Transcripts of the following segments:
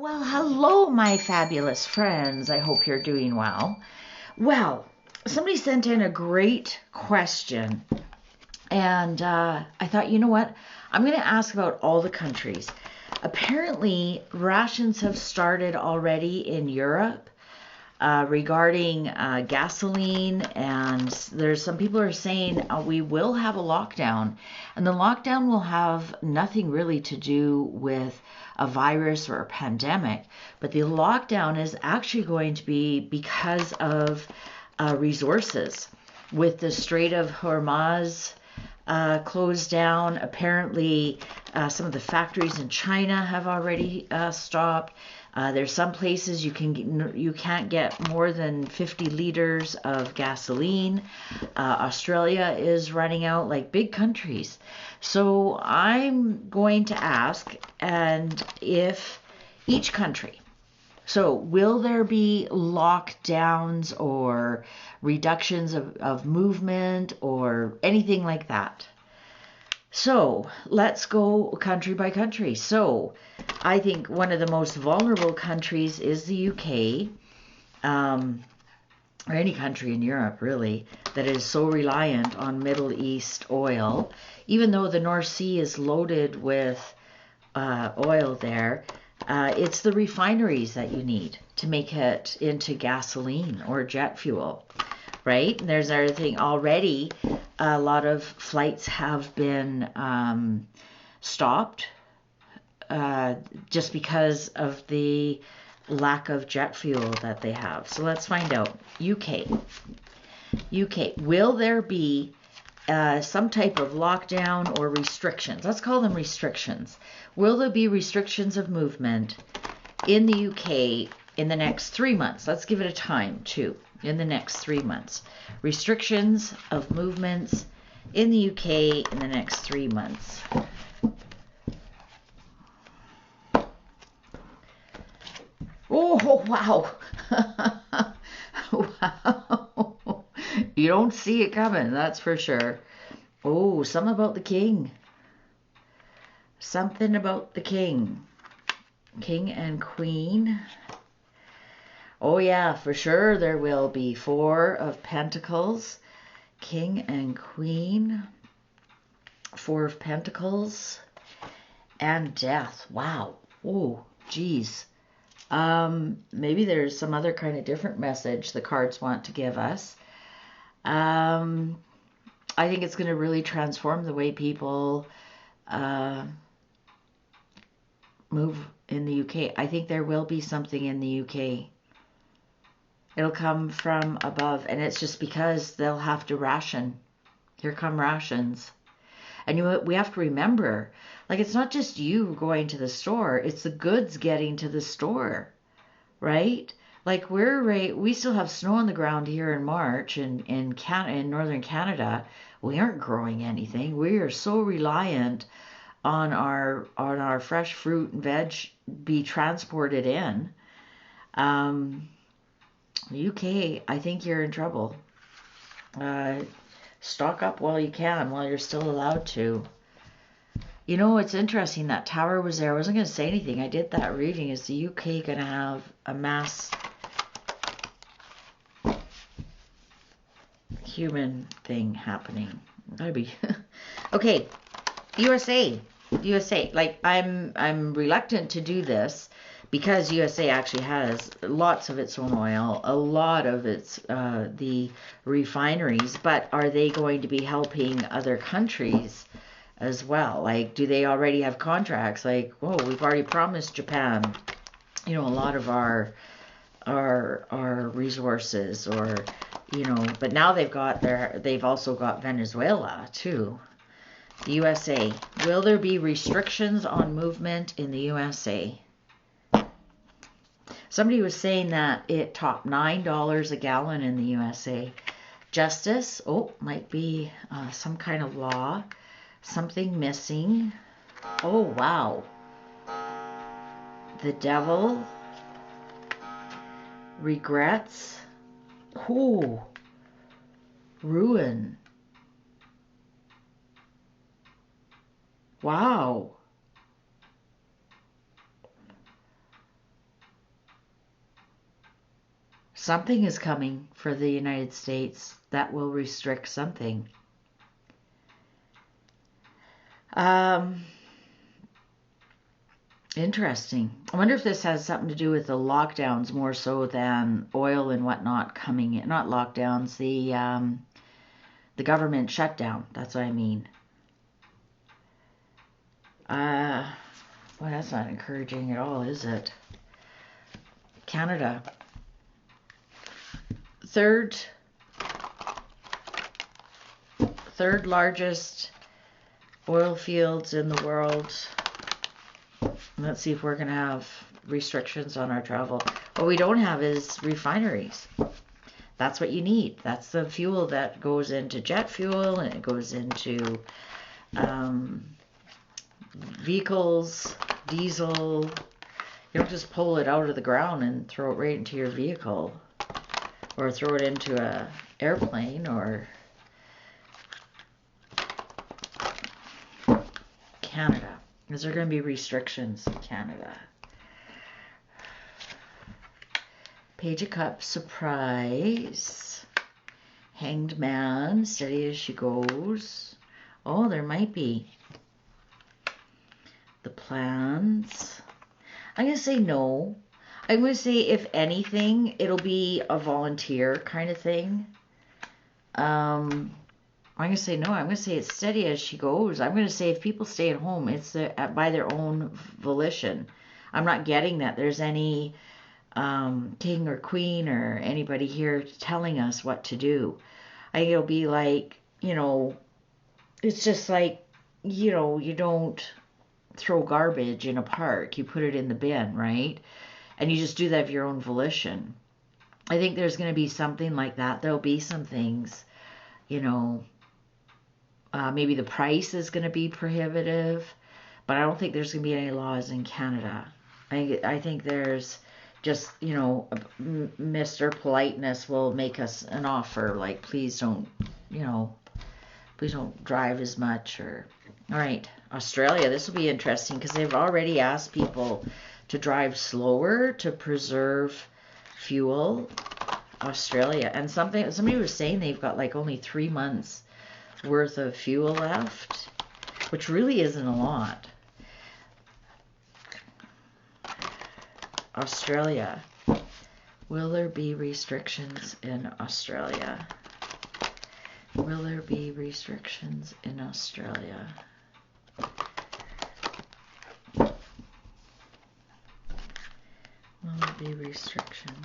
Well, hello, my fabulous friends. I hope you're doing well. Well, somebody sent in a great question, and I thought, you know what? I'm going to ask about all the countries. Apparently, rations have started already in Europe regarding gasoline, and there's some people are saying we will have a lockdown, and the lockdown will have nothing really to do with a virus or a pandemic, but the lockdown is actually going to be because of resources. With the Strait of Hormuz closed down, apparently some of the factories in China have already stopped. There's some places you can't get more than 50 liters of gasoline. Australia is running out, like big countries. So I'm going to ask, and if each country, so will there be lockdowns or reductions of movement or anything like that? So let's go country by country. So I think one of the most vulnerable countries is the UK, or any country in Europe really, that is so reliant on Middle East oil. Even though the North Sea is loaded with oil there, it's the refineries that you need to make it into gasoline or jet fuel, right? And there's another thing already. A lot of flights have been stopped just because of the lack of jet fuel that they have. So let's find out. UK. Will there be some type of lockdown or restrictions? Let's call them restrictions. Will there be restrictions of movement in the UK in the next 3 months? Let's give it a time too. In the next 3 months. Restrictions of movements in the UK in the next 3 months. Oh, wow. Wow. You don't see it coming, that's for sure. Oh, something about the king. Something about the king. King and queen. Oh yeah, for sure there will be. 4 of Pentacles, King and Queen, 4 of Pentacles, and Death. Wow. Oh, geez. Maybe there's some other kind of different message the cards want to give us. I think it's going to really transform the way people move in the UK. I think there will be something in the UK. It'll come from above, and it's just because they'll have to ration. Here come rations. And we have to remember, like, it's not just you going to the store, it's the goods getting to the store, right? Like, we still have snow on the ground here in March in northern Canada. We aren't growing anything. We are so reliant on our fresh fruit and veg be transported in. UK, I think you're in trouble. Stock up while you can, while you're still allowed to. You know, it's interesting that Tower was there. I wasn't going to say anything. I did that reading. Is the UK going to have a mass human thing happening? Gotta be. Okay, USA. Like, I'm reluctant to do this because USA actually has lots of its own oil, a lot of its the refineries, but are they going to be helping other countries as well? Like, do they already have contracts? Like, whoa, we've already promised Japan, you know, a lot of our resources, or, you know, but now they've also got Venezuela too. The USA. Will there be restrictions on movement in the USA? Somebody was saying that it topped $9 a gallon in the USA. Justice. Oh, might be some kind of law. Something missing. Oh, wow. The Devil. Regrets. Oh. Ruin. Wow. Something is coming for the United States that will restrict something. Interesting. I wonder if this has something to do with the lockdowns more so than oil and whatnot coming in. Not lockdowns, the government shutdown. That's what I mean. Well, that's not encouraging at all, is it? Canada. Third largest oil fields in the world. Let's see if we're going to have restrictions on our travel. What we don't have is refineries. That's what you need. That's the fuel that goes into jet fuel, and it goes into vehicles, diesel. You don't just pull it out of the ground and throw it right into your vehicle, or throw it into a airplane, or Canada. Is there going to be restrictions in Canada? Page of Cups, surprise. Hanged Man, steady as she goes. Oh, there might be. The plans. I'm going to say no. I'm going to say, if anything, it'll be a volunteer kind of thing. I'm going to say no. I'm going to say it's steady as she goes. I'm going to say if people stay at home, it's by their own volition. I'm not getting that there's any king or queen or anybody here telling us what to do. I think it'll be like, it's just like, you don't throw garbage in a park. You put it in the bin, right? And you just do that of your own volition. I think there's going to be something like that. There'll be some things, maybe the price is going to be prohibitive, but I don't think there's going to be any laws in Canada. I think there's just, Mr. Politeness will make us an offer, like, please don't drive as much. Or, all right, Australia, this will be interesting because they've already asked people to drive slower to preserve fuel. Australia, and somebody was saying they've got like only 3 months worth of fuel left, which really isn't a lot. Australia. Will there be restrictions in Australia? Will there be restrictions in Australia? Will there be restrictions?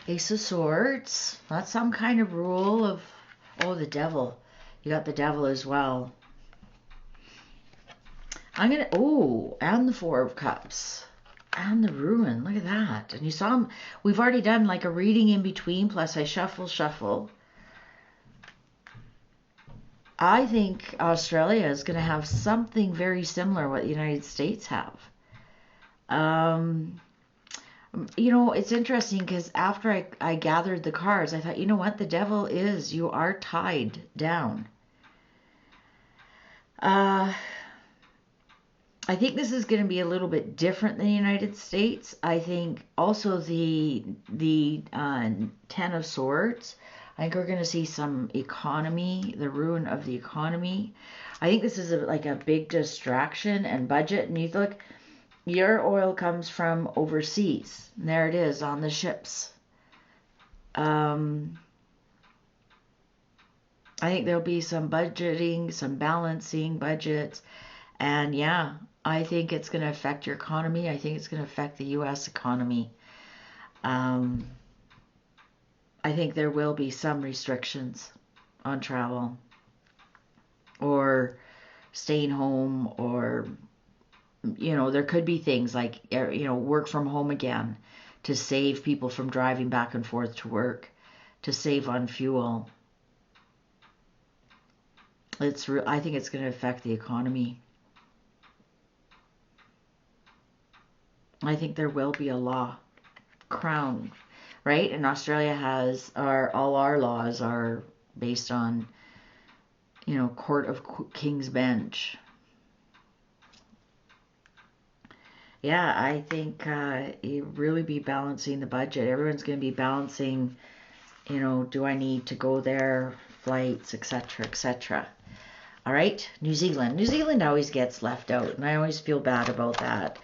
Ace of Swords. That's some kind of rule of, the devil. You got the devil as well. And the Four of Cups. And the Ruin. Look at that. And you saw them. We've already done like a reading in between, plus I shuffle. I think Australia is going to have something very similar what the United States have. It's interesting because after I gathered the cards, I thought, you know what? The devil you are tied down. I think this is going to be a little bit different than the United States. I think also the Ten of Swords. I think we're going to see some economy, the ruin of the economy. I think this is like a big distraction and budget. And you look, your oil comes from overseas. And there it is on the ships. I think there'll be some budgeting, some balancing budgets. And yeah, I think it's going to affect your economy. I think it's going to affect the U.S. economy. I think there will be some restrictions on travel or staying home, or, there could be things like, work from home again to save people from driving back and forth to work, to save on fuel. I think it's going to affect the economy. I think there will be a law. Crown, right? And Australia has all our laws are based on, Court of King's Bench. Yeah, I think you really be balancing the budget. Everyone's going to be balancing, do I need to go there, flights, etc., etc. All right, New Zealand. New Zealand always gets left out, and I always feel bad about that.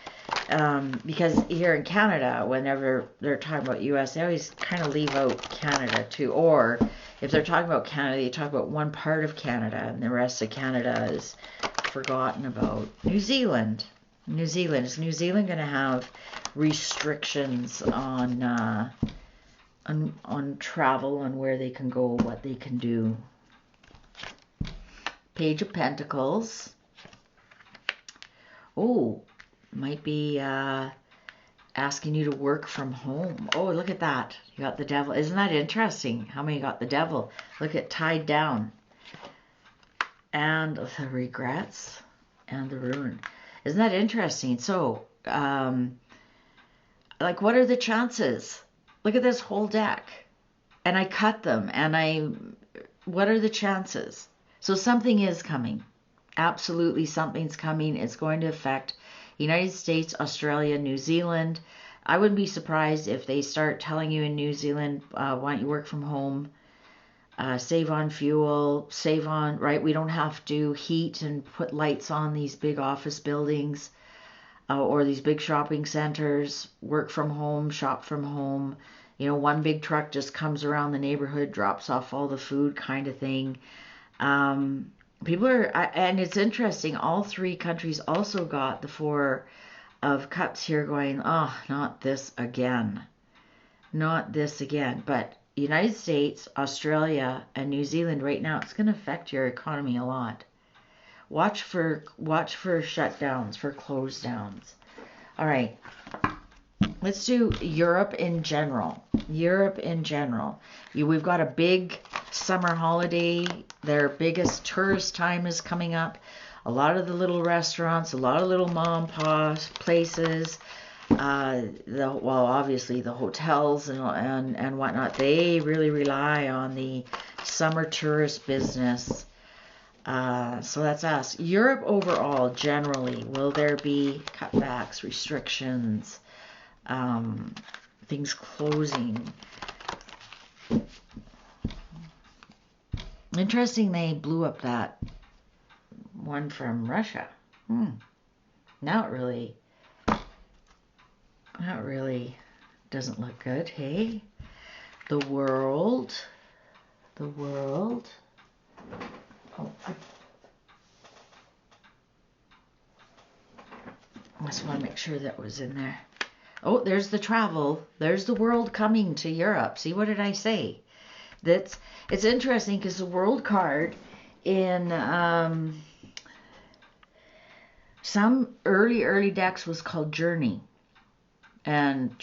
Because here in Canada, whenever they're talking about US, they always kind of leave out Canada too. Or if they're talking about Canada, they talk about one part of Canada, and the rest of Canada is forgotten about. New Zealand. New Zealand. Is New Zealand going to have restrictions on travel, on where they can go, what they can do? Page of Pentacles. Oh, might be asking you to work from home. Oh, look at that. You got the devil. Isn't that interesting? How many got the devil? Look at tied down. And the regrets and the ruin. Isn't that interesting? So, like, what are the chances? Look at this whole deck. And I cut them. And what are the chances? So something is coming. Absolutely something's coming. It's going to affect United States, Australia, New Zealand. I wouldn't be surprised if they start telling you in New Zealand, why don't you work from home, save on fuel, save on, right? We don't have to heat and put lights on these big office buildings or these big shopping centers. Work from home, shop from home. One big truck just comes around the neighborhood, drops off all the food kind of thing. People are, and it's interesting, all three countries also got the Four of Cups here going, oh, not this again. Not this again. But United States, Australia, and New Zealand right now, it's going to affect your economy a lot. Watch for shutdowns, for close downs. All right. Let's do Europe in general. Europe in general. We've got a big summer holiday. Their biggest tourist time is coming up. A lot of the little restaurants, a lot of little mom and pop places, obviously the hotels and whatnot, they really rely on the summer tourist business. So that's us. Europe overall, generally, will there be cutbacks, restrictions, things closing? Interesting, they blew up that one from Russia. Now it really doesn't look good, hey? The world. Oh, I just want to make sure that was in there. Oh, there's the travel. There's the world coming to Europe. See, what did I say? It's interesting because the world card in some early decks was called Journey, and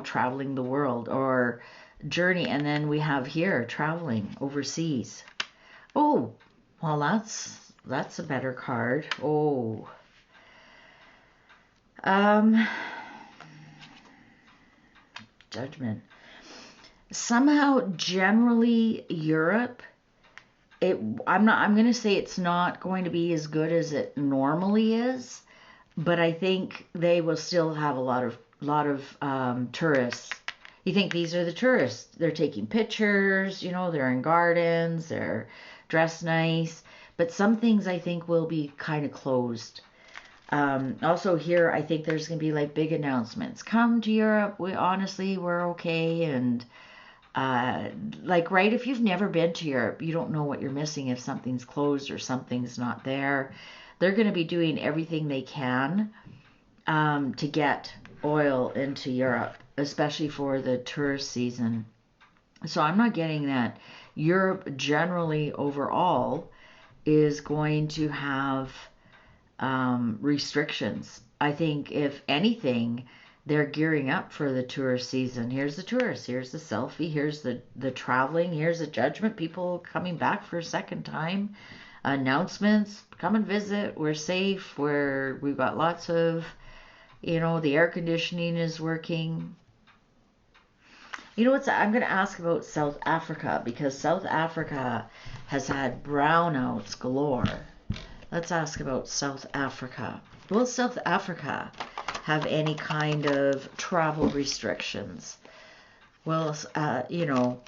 traveling the world, or Journey, and then we have here traveling overseas. Oh, well, that's a better card. Oh, Judgment. Somehow, generally, Europe, I'm going to say it's not going to be as good as it normally is, but I think they will still have a lot of tourists. You think these are the tourists? They're taking pictures, they're in gardens, they're dressed nice, but some things I think will be kind of closed. Also here, I think there's going to be like big announcements. Come to Europe. We're okay. And right, if you've never been to Europe, you don't know what you're missing if something's closed or something's not there. They're going to be doing everything they can to get oil into Europe, especially for the tourist season. So I'm not getting that Europe generally overall is going to have restrictions. I think if anything, they're gearing up for the tourist season. Here's the tourists, here's the selfie, here's the traveling, here's the Judgment, people coming back for a second time, announcements, come and visit, we're safe, we've got lots of, the air conditioning is working. I'm going to ask about South Africa, because South Africa has had brownouts galore. Let's ask about South Africa. Well, South Africa have any kind of travel restrictions. Well, you know,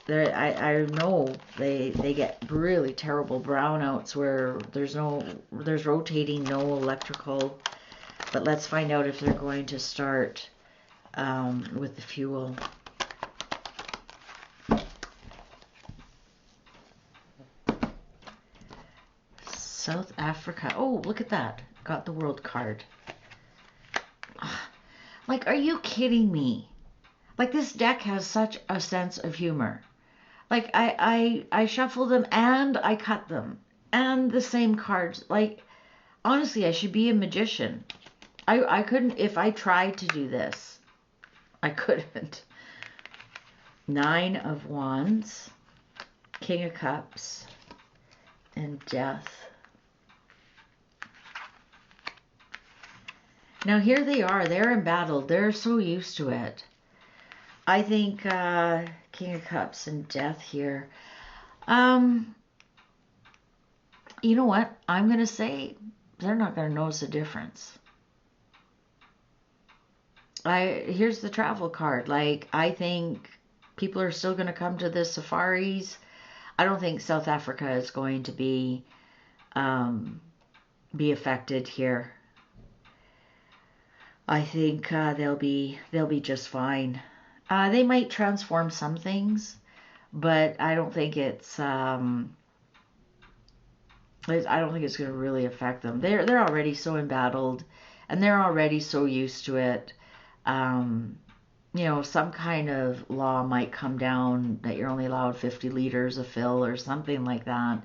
I know they get really terrible brownouts where there's rotating, no electrical. But let's find out if they're going to start with the fuel. South Africa. Oh, look at that. Got the world card. Like, are you kidding me? Like, this deck has such a sense of humor. Like, I shuffled them and I cut them. And the same cards. Like, honestly, I should be a magician. I couldn't, if I tried to do this, I couldn't. 9 of Wands, King of Cups, and Death. Now here they are. They're embattled. They're so used to it. I think King of Cups and Death here. You know what? I'm going to say they're not going to notice a difference. Here's the travel card. Like, I think people are still going to come to the safaris. I don't think South Africa is going to be affected here. I think they'll be just fine. They might transform some things, but I don't think it's I don't think it's going to really affect them. They're already so embattled, and they're already so used to it. You know, some kind of law might come down that you're only allowed 50 liters of fill or something like that.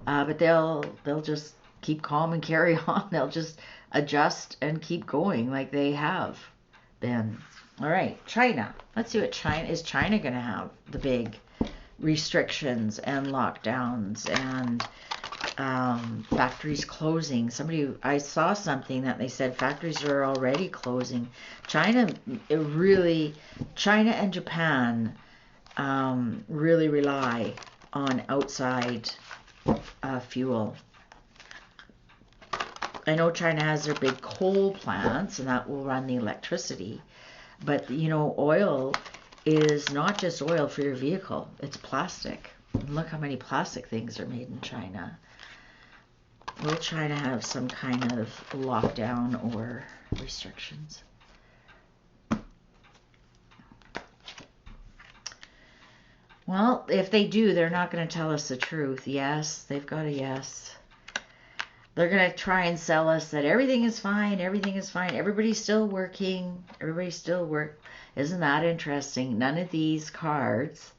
But they'll just keep calm and carry on. They'll just adjust and keep going like they have been. All right, China. Let's see what China is. China going to have the big restrictions and lockdowns and factories closing. I saw something that they said factories are already closing. China and Japan really rely on outside fuel. I know China has their big coal plants, and that will run the electricity. But, you know, oil is not just oil for your vehicle. It's plastic. And look how many plastic things are made in China. Will China have some kind of lockdown or restrictions? Well, if they do, they're not going to tell us the truth. Yes, they've got a yes. They're going to try and sell us that everything is fine, everything is fine, everybody's still working, Isn't that interesting? None of these cards,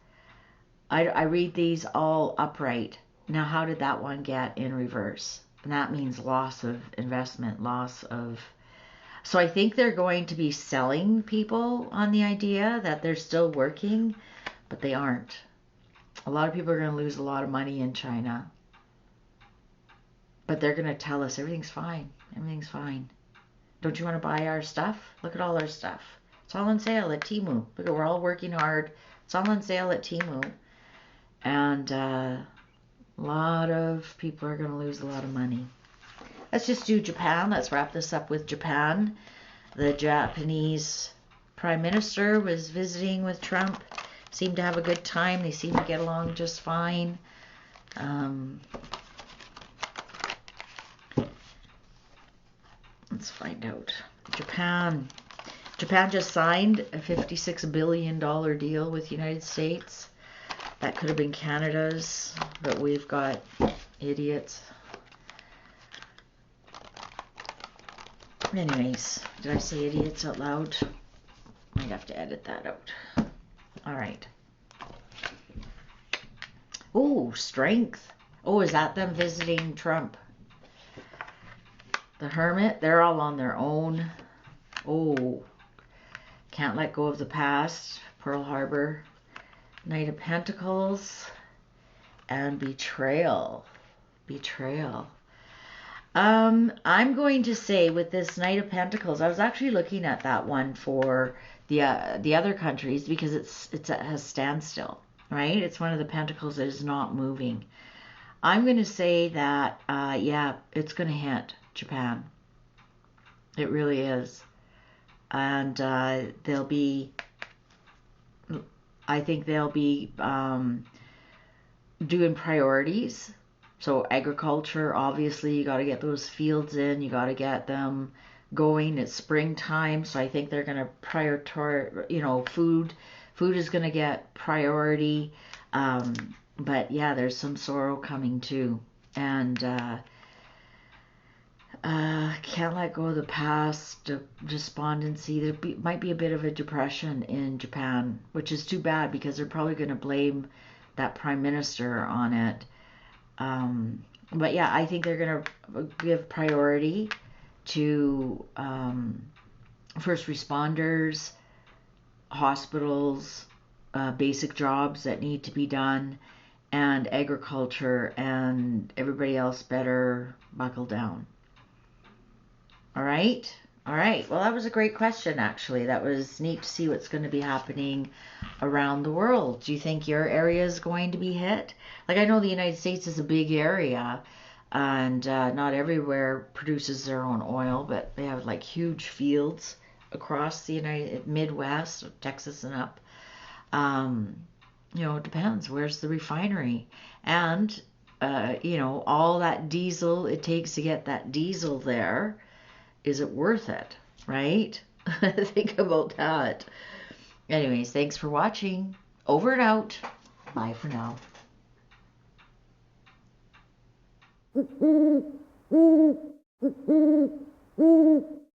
I read these all upright. Now, how did that one get in reverse? And that means loss of investment, So I think they're going to be selling people on the idea that they're still working, but they aren't. A lot of people are going to lose a lot of money in China. But they're going to tell us everything's fine. Everything's fine. Don't you want to buy our stuff? Look at all our stuff. It's all on sale at Temu. Look, we're all working hard. It's all on sale at Temu. And a lot of people are going to lose a lot of money. Let's just do Japan. Let's wrap this up with Japan. The Japanese Prime Minister was visiting with Trump. Seemed to have a good time. They seem to get along just fine. Let's find out. Japan. Japan just signed a $56 billion deal with the United States. That could have been Canada's, but we've got idiots. Anyways, did I say idiots out loud? Might have to edit that out. All right. Oh, strength. Oh, is that them visiting Trump? The Hermit, they're all on their own. Oh, can't let go of the past. Pearl Harbor. Knight of Pentacles. And Betrayal. Betrayal. I'm going to say with this Knight of Pentacles, I was actually looking at that one for the other countries because it has standstill, right? It's one of the Pentacles that is not moving. I'm going to say that, yeah, it's going to hit Japan. It really is. And I think they'll be doing priorities. So agriculture, obviously, you got to get those fields in. You got to get them going. It's springtime, so I think they're going to prioritize. Food. Food is going to get priority. Um, but yeah, there's some sorrow coming too, and can't let go of the past. Despondency. Might be a bit of a depression in Japan, which is too bad because they're probably going to blame that prime minister on it. But yeah, I think they're going to give priority to first responders, hospitals, basic jobs that need to be done, and agriculture, and everybody else better buckle down. All right. All right. Well, that was a great question, actually. That was neat to see what's going to be happening around the world. Do you think your area is going to be hit? Like, I know the United States is a big area, and not everywhere produces their own oil, but they have like huge fields across the United Midwest, Texas and up. Um, it depends. Where's the refinery? And, all that diesel it takes to get that diesel there, is it worth it, right? Think about that. Anyways, thanks for watching. Over and out. Bye for now.